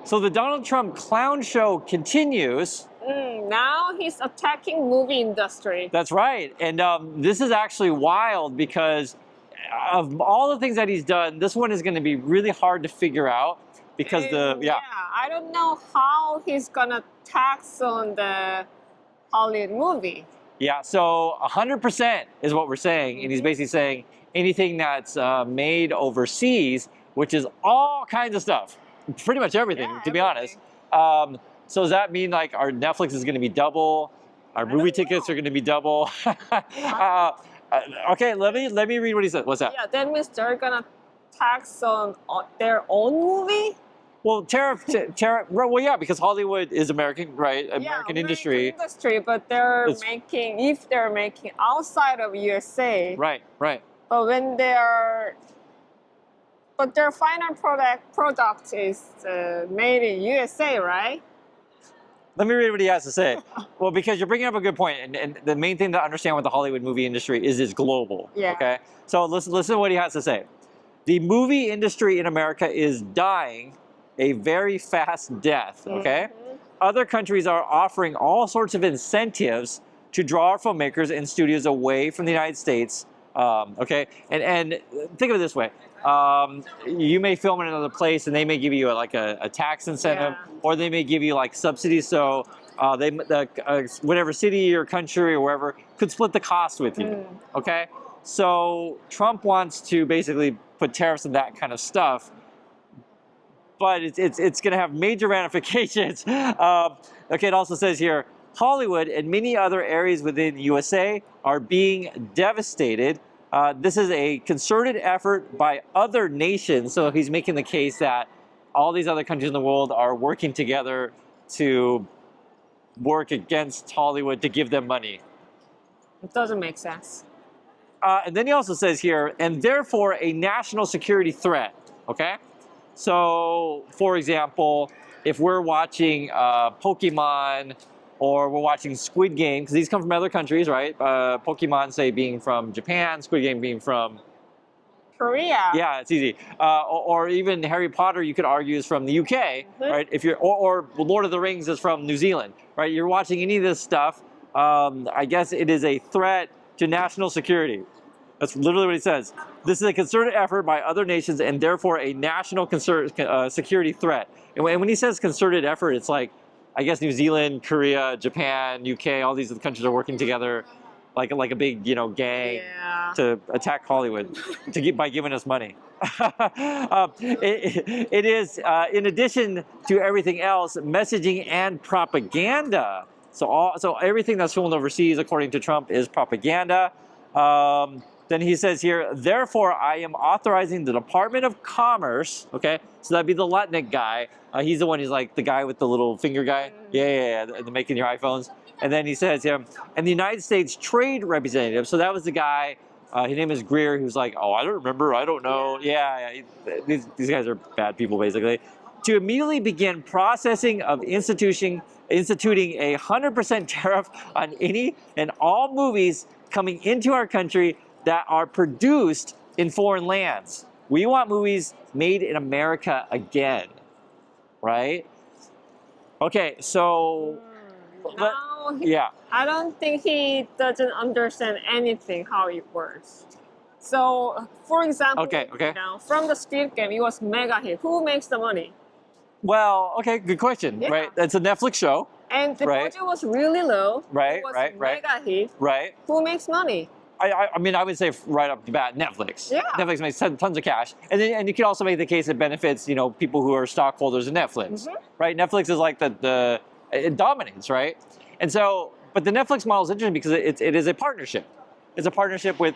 So the Donald Trump clown show continues. Now he's attacking movie industry. That's right. And this is actually wild because of all the things that he's done, this one is going to be really hard to figure out because I don't know how he's gonna tax on the Hollywood movie. Yeah, so 100% is what we're saying. And he's basically saying anything that's made overseas, which is all kinds of stuff, pretty much everything, to be honest. So does that mean like our Netflix is going to be double? Our movie tickets are going to be double? Okay, let me read what he said. What's that? Yeah, that means they're gonna tax on their own movie. Well, tariff. Well, yeah, because Hollywood is American, right? American industry. But if they're making outside of USA. Right. But when their final product is made in USA, right? Let me read what he has to say. Well, because you're bringing up a good point, and the main thing to understand with the Hollywood movie industry is it's global. Yeah. Okay. So listen to what he has to say. The movie industry in America is dying a very fast death. Okay. Other countries are offering all sorts of incentives to draw filmmakers and studios away from the United States. Okay. And think of it this way. You may film in another place and they may give you a tax incentive, or they may give you like subsidies. So whatever city or country or wherever could split the cost with you. Okay. So Trump wants to basically put tariffs on that kind of stuff, but it's going to have major ramifications. Okay. It also says here, Hollywood and many other areas within USA are being devastated. This is a concerted effort by other nations. So he's making the case that all these other countries in the world are working together to work against Hollywood to give them money. It doesn't make sense. And then he also says here, and therefore a national security threat. Okay? So, for example, if we're watching Pokemon, or we're watching Squid Game, because these come from other countries, right? Pokemon, say, being from Japan, Squid Game being from Korea. Yeah, it's easy. Or even Harry Potter, you could argue, is from the UK, right? If you're, or Lord of the Rings is from New Zealand, right? You're watching any of this stuff. I guess it is a threat to national security. That's literally what he says. This is a concerted effort by other nations and therefore a national security threat. And when he says concerted effort, it's like, I guess New Zealand, Korea, Japan, UK, all these countries are working together like a big, gang to attack Hollywood by giving us money. It is, in addition to everything else, messaging and propaganda. So everything that's filmed overseas, according to Trump, is propaganda. Then he says here, therefore, I am authorizing the Department of Commerce, okay? So that'd be the Lutnick guy. He's the one, he's like the guy with the little finger guy. Yeah, the making your iPhones. And then he says here, and the United States Trade Representative. So that was the guy, his name is Greer, who's like, oh, I don't remember, I don't know. Yeah, these guys are bad people, basically. To immediately begin processing of instituting a 100% tariff on any and all movies coming into our country that are produced in foreign lands. We want movies made in America again, right? Okay, so I don't think he doesn't understand anything how it works. So, for example, from the Squid Game, it was mega hit. Who makes the money? Well, okay, good question, right? It's a Netflix show. And the budget was really low. Right, it was mega hit. Right. Who makes money? I mean, I would say right up the bat, Netflix. Yeah. Netflix makes tons of cash, and you can also make the case it benefits people who are stockholders in Netflix, right? Netflix is like it dominates, right? And so, but the Netflix model is interesting because it is a partnership. It's a partnership with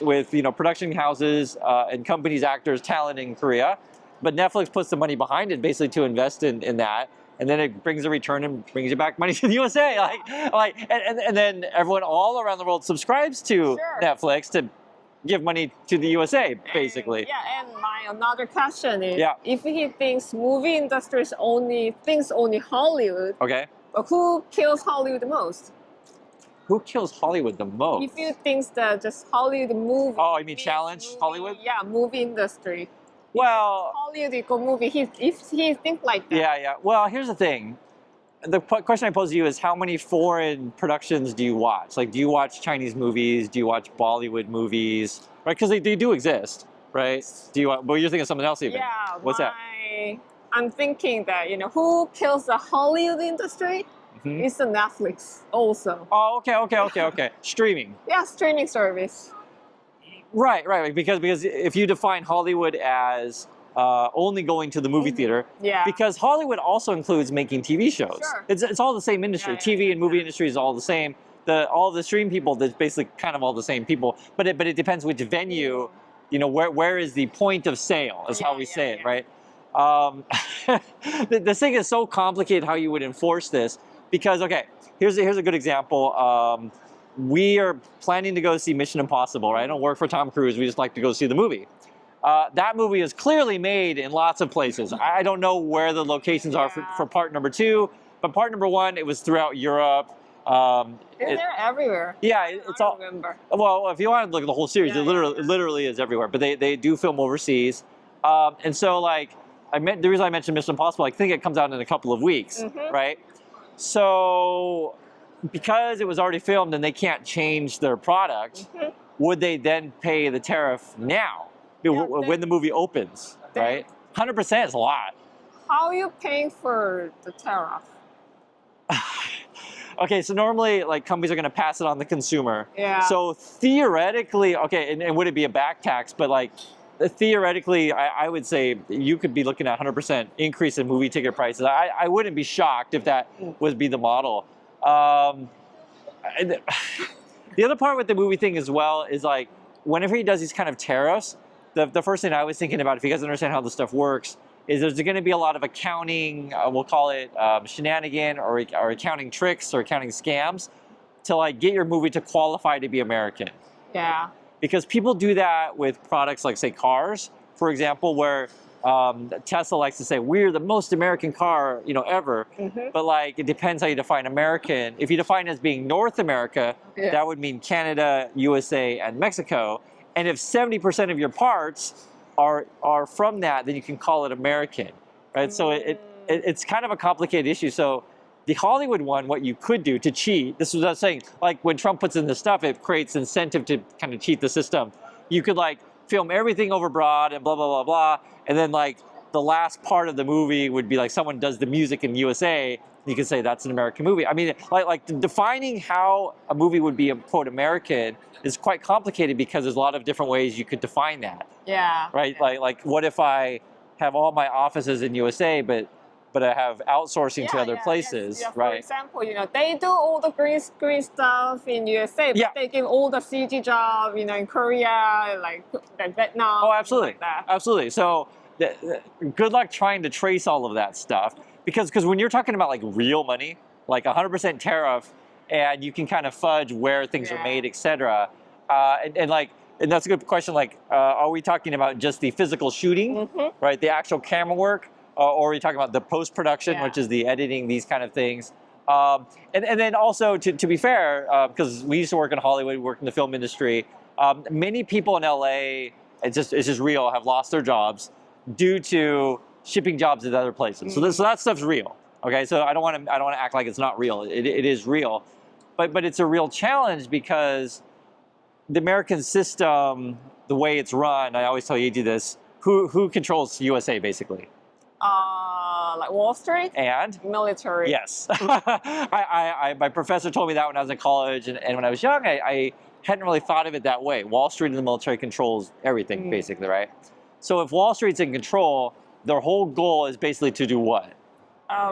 production houses and companies, actors, talent in Korea, but Netflix puts the money behind it basically to invest in that. And then it brings a return and brings you back money to the USA. And then everyone all around the world subscribes to Netflix to give money to the USA, basically. And my another question is, if he thinks movie industry thinks only Hollywood, who kills Hollywood the most? Who kills Hollywood the most? If you think that just Hollywood movie. Oh, you mean challenge Hollywood? Yeah, movie industry. Well, Hollywood go movie. If he think like that. yeah. Well, here's the thing. The question I pose to you is, how many foreign productions do you watch? Like, do you watch Chinese movies? Do you watch Bollywood movies? Right, because they do exist, right? Do you? Well, you're thinking of something else even. Yeah. What's that? I'm thinking that who kills the Hollywood industry? Mm-hmm. It's the Netflix also. Oh, okay. Streaming. Yeah, streaming service. Right. Because if you define Hollywood as only going to the movie theater, Yeah. because Hollywood also includes making TV shows. Sure. It's all the same industry. Yeah, TV and movie industry is all the same. All the stream people, that's basically kind of all the same people. But it depends which venue. Where is the point of sale? Is how we say it, right? This thing is so complicated how you would enforce this, because here's a good example. We are planning to go see Mission Impossible, right? I don't work for Tom Cruise. We just like to go see the movie. That movie is clearly made in lots of places. I don't know where the locations are for part number 2, but part number 1, it was throughout Europe. They're everywhere. Yeah, it's all. Remember. Well, if you want to look at the whole series, it literally is everywhere. But they do film overseas, and so the reason I mentioned Mission Impossible, I think it comes out in a couple of weeks, right? So because it was already filmed and they can't change their product, would they then pay the tariff now when the movie opens, right? 100% is a lot. How are you paying for the tariff? Okay, so normally companies are going to pass it on the consumer. Yeah. So theoretically, and would it be a back tax? But theoretically, I would say you could be looking at 100% increase in movie ticket prices. I wouldn't be shocked if that would be the model. The other part with the movie thing as well is whenever he does these kind of tariffs, the first thing I was thinking about, if you guys understand how this stuff works, is there's going to be a lot of accounting, we'll call it shenanigan or accounting tricks or accounting scams to get your movie to qualify to be American. Yeah. Because people do that with products like, say, cars, for example, where Tesla likes to say, we're the most American car, ever. But it depends how you define American. If you define it as being North America, that would mean Canada, USA, and Mexico. And if 70% of your parts are from that, then you can call it American, right? So it's kind of a complicated issue. So the Hollywood one, what you could do to cheat, this is what I was saying, when Trump puts in this stuff, it creates incentive to kind of cheat the system. You could film everything over broad and blah, blah, blah, blah. And then the last part of the movie would be someone does the music in USA. You could say that's an American movie. I mean, defining how a movie would be, quote, American is quite complicated because there's a lot of different ways you could define that. Yeah. Right? Like what if I have all my offices in USA, but I have outsourcing to other places, yeah. right? For example, they do all the green screen stuff in USA, but they give all the CG job, in Korea, like Vietnam. Oh, absolutely. Like that. Absolutely. So good luck trying to trace all of that stuff, because when you're talking about real money, 100% tariff, and you can kind of fudge where things are made, etc. And that's a good question. Are we talking about just the physical shooting, right? The actual camera work, or are we talking about the post-production, which is the editing, these kind of things? And then also, to be fair, because we used to work in Hollywood, we worked in the film industry, many people in LA, it's just real, have lost their jobs due to shipping jobs at other places. So that stuff's real. Okay, so I don't want to act like it's not real. It is real, but it's a real challenge because the American system, the way it's run, I always tell Yeji this, who controls USA basically? Like Wall Street? And? Military. Yes. My professor told me that when I was in college, and when I was young, I hadn't really thought of it that way. Wall Street and the military controls everything, basically, right? So if Wall Street's in control, their whole goal is basically to do what?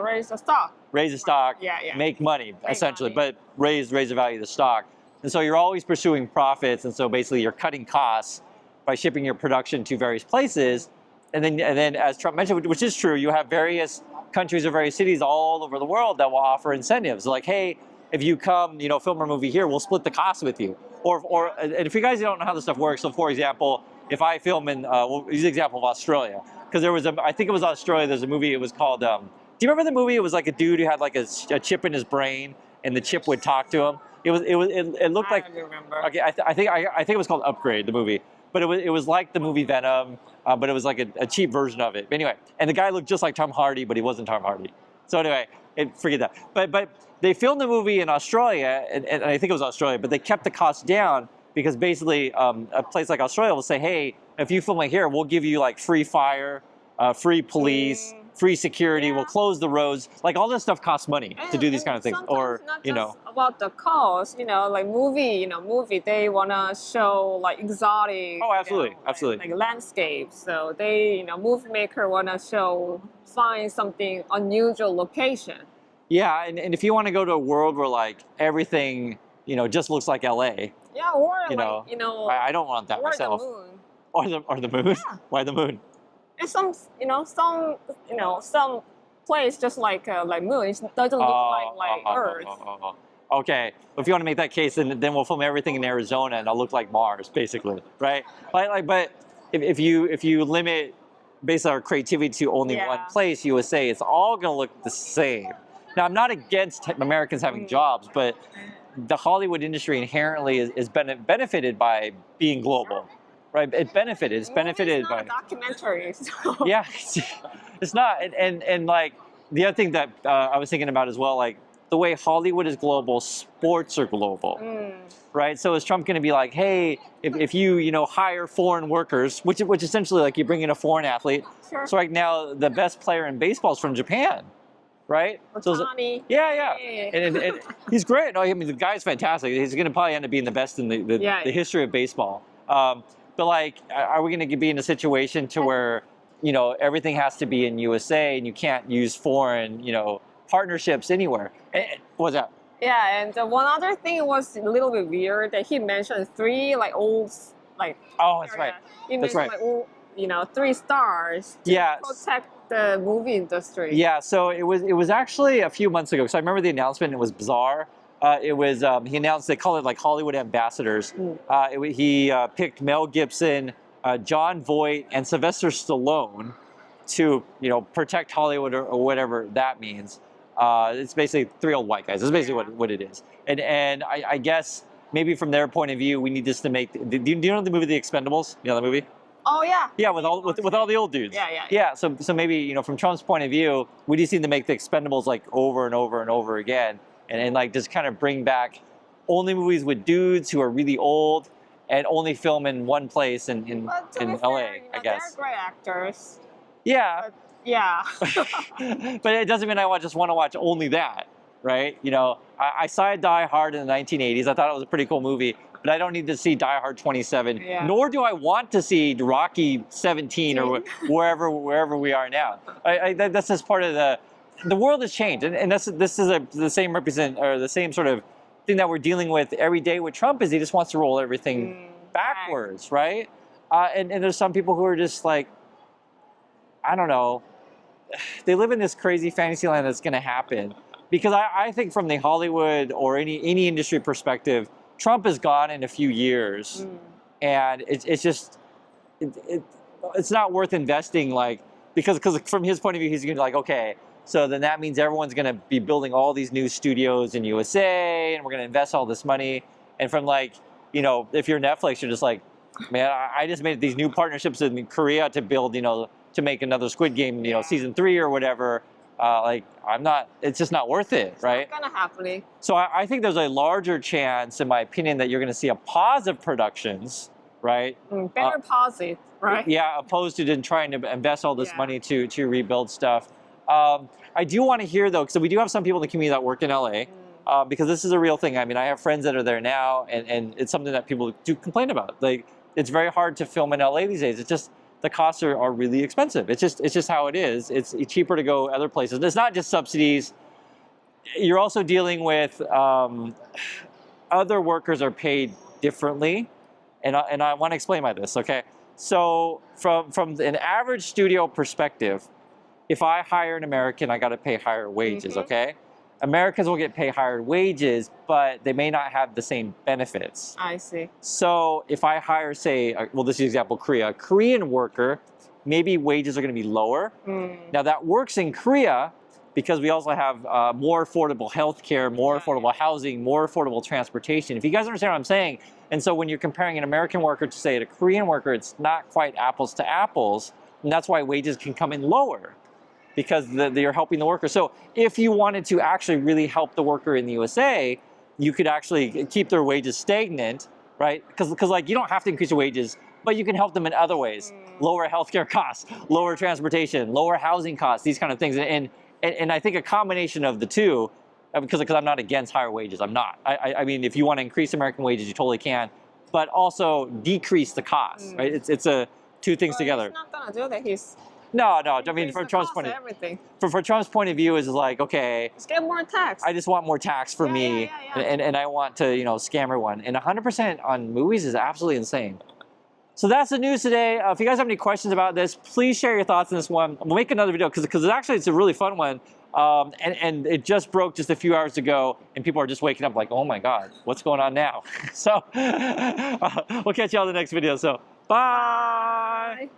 Raise the stock. Raise the stock, make money, essentially, but raise the value of the stock. And so you're always pursuing profits, and so basically you're cutting costs by shipping your production to various places. And then, as Trump mentioned, which is true, you have various countries or various cities all over the world that will offer incentives. Like, hey, if you come, film a movie here, we'll split the cost with you. And if you guys don't know how this stuff works, so for example, if I film in, we'll use the example of Australia, because there was I think it was Australia, there's a movie, it was called, do you remember the movie? It was like a dude who had a chip in his brain, and the chip would talk to him. It looked like. I don't remember. Okay, I think it was called Upgrade, the movie. but it was like the movie Venom, but it was like a cheap version of it. Anyway, and the guy looked just like Tom Hardy, but he wasn't Tom Hardy. So anyway, forget that. But they filmed the movie in Australia, and I think it was Australia, but they kept the cost down because basically a place like Australia will say, hey, if you film it here, we'll give you like free fire, free police, free security, we'll close the roads. Like all this stuff costs money to do these kind of things. Or, not just about the cost, like movie, they want to show like exotic. Oh, absolutely, absolutely. Like landscapes. So they, movie maker want to find something unusual location. Yeah, and if you want to go to a world where like everything, just looks like LA. Yeah, or I don't want that myself. Or the moon. Or the moon. Yeah. Why the moon? And some place just like moon. It doesn't look like Earth. Okay, if you want to make that case, then we'll film everything in Arizona and it'll look like Mars, basically, right? But if you limit basically our creativity to only one place, USA, it's all going to look the same. Now, I'm not against Americans having jobs, but the Hollywood industry inherently is benefited by being global. Right, it's benefited by documentaries. Yeah, it's not, and like the other thing that I was thinking about as well, like the way Hollywood is global, sports are global, right? So is Trump going to be like, hey, if you hire foreign workers, which essentially like you bring in a foreign athlete. Sure. So right now the best player in baseball is from Japan, right? Otani. Yeah, and he's great. No, I mean the guy's fantastic. He's going to probably end up being the best in the history of baseball. But like, are we going to be in a situation to where, everything has to be in USA and you can't use foreign, partnerships anywhere? What's that? Yeah, and one other thing was a little bit weird that he mentioned 3 like old like. Oh, that's right. He mentioned like old, 3 stars to protect the movie industry. Yeah, so it was actually a few months ago. So I remember the announcement. It was bizarre. It was he announced, they call it like Hollywood ambassadors. He picked Mel Gibson, Jon Voight, and Sylvester Stallone to protect Hollywood or whatever that means. It's basically 3 old white guys. That's basically what it is. And I guess maybe from their point of view, we need this to make. Do you know the movie The Expendables? You know the movie? Oh yeah. Yeah, with all the old dudes. Yeah. So maybe from Trump's point of view, we just need to make The Expendables like over and over and over again. And like just kind of bring back only movies with dudes who are really old and only film in one place in LA, I guess. They're great actors. Yeah. But, yeah. But it doesn't mean I just want to watch only that, right? I saw Die Hard in the 1980s. I thought it was a pretty cool movie, but I don't need to see Die Hard 27, nor do I want to see Rocky 17 or wherever we are now. That's just part of the world has changed, and this is the same sort of thing that we're dealing with every day with Trump. Is he just wants to roll everything backwards, right? And there's some people who are just like, I don't know, they live in this crazy fantasy land that's going to happen. Because I think from the Hollywood or any industry perspective, Trump is gone in a few years, and it's just it's not worth investing, like because from his point of view, he's going to be like, okay. So then that means everyone's going to be building all these new studios in USA, and we're going to invest all this money. And from like, if you're Netflix, you're just like, man, I just made these new partnerships in Korea to build, to make another Squid Game, season 3 or whatever. It's just not worth it, right? It's not gonna happen. So I think there's a larger chance, in my opinion, that you're going to see a pause of productions, right? Better pause it, right? Yeah, opposed to trying to invest all this money to rebuild stuff. I do want to hear, though, because we do have some people in the community that work in LA, because this is a real thing. I mean, I have friends that are there now, and it's something that people do complain about. Like, it's very hard to film in LA these days. It's just the costs are really expensive. It's just how it is. It's cheaper to go other places. It's not just subsidies. You're also dealing with other workers are paid differently, and I want to explain by this. Okay, so from an average studio perspective, if I hire an American, I got to pay higher wages, okay? Americans will get paid higher wages, but they may not have the same benefits. I see. So if I hire, say, well, this is example, Korea, a Korean worker, maybe wages are going to be lower. Now that works in Korea, because we also have more affordable healthcare, more affordable housing, more affordable transportation. If you guys understand what I'm saying, and so when you're comparing an American worker to, say, a Korean worker, it's not quite apples to apples, and that's why wages can come in lower, because you're helping the worker. So if you wanted to actually really help the worker in the USA, you could actually keep their wages stagnant, right? Because like, you don't have to increase your wages, but you can help them in other ways. Lower healthcare costs, lower transportation, lower housing costs, these kind of things. And I think a combination of the two, because I'm not against higher wages, I'm not. I mean, if you want to increase American wages, you totally can, but also decrease the costs, right? It's two things together. He's not gonna do that. No. I mean, for Trump's point for Trump's point of view, is like, okay, let's get more tax. I just want more tax for me, and I want to, scam everyone. And 100% on movies is absolutely insane. So that's the news today. If you guys have any questions about this, please share your thoughts on this one. We'll make another video because actually it's a really fun one. And it just broke just a few hours ago, and people are just waking up like, oh my God, what's going on now? So we'll catch you all in the next video. So bye.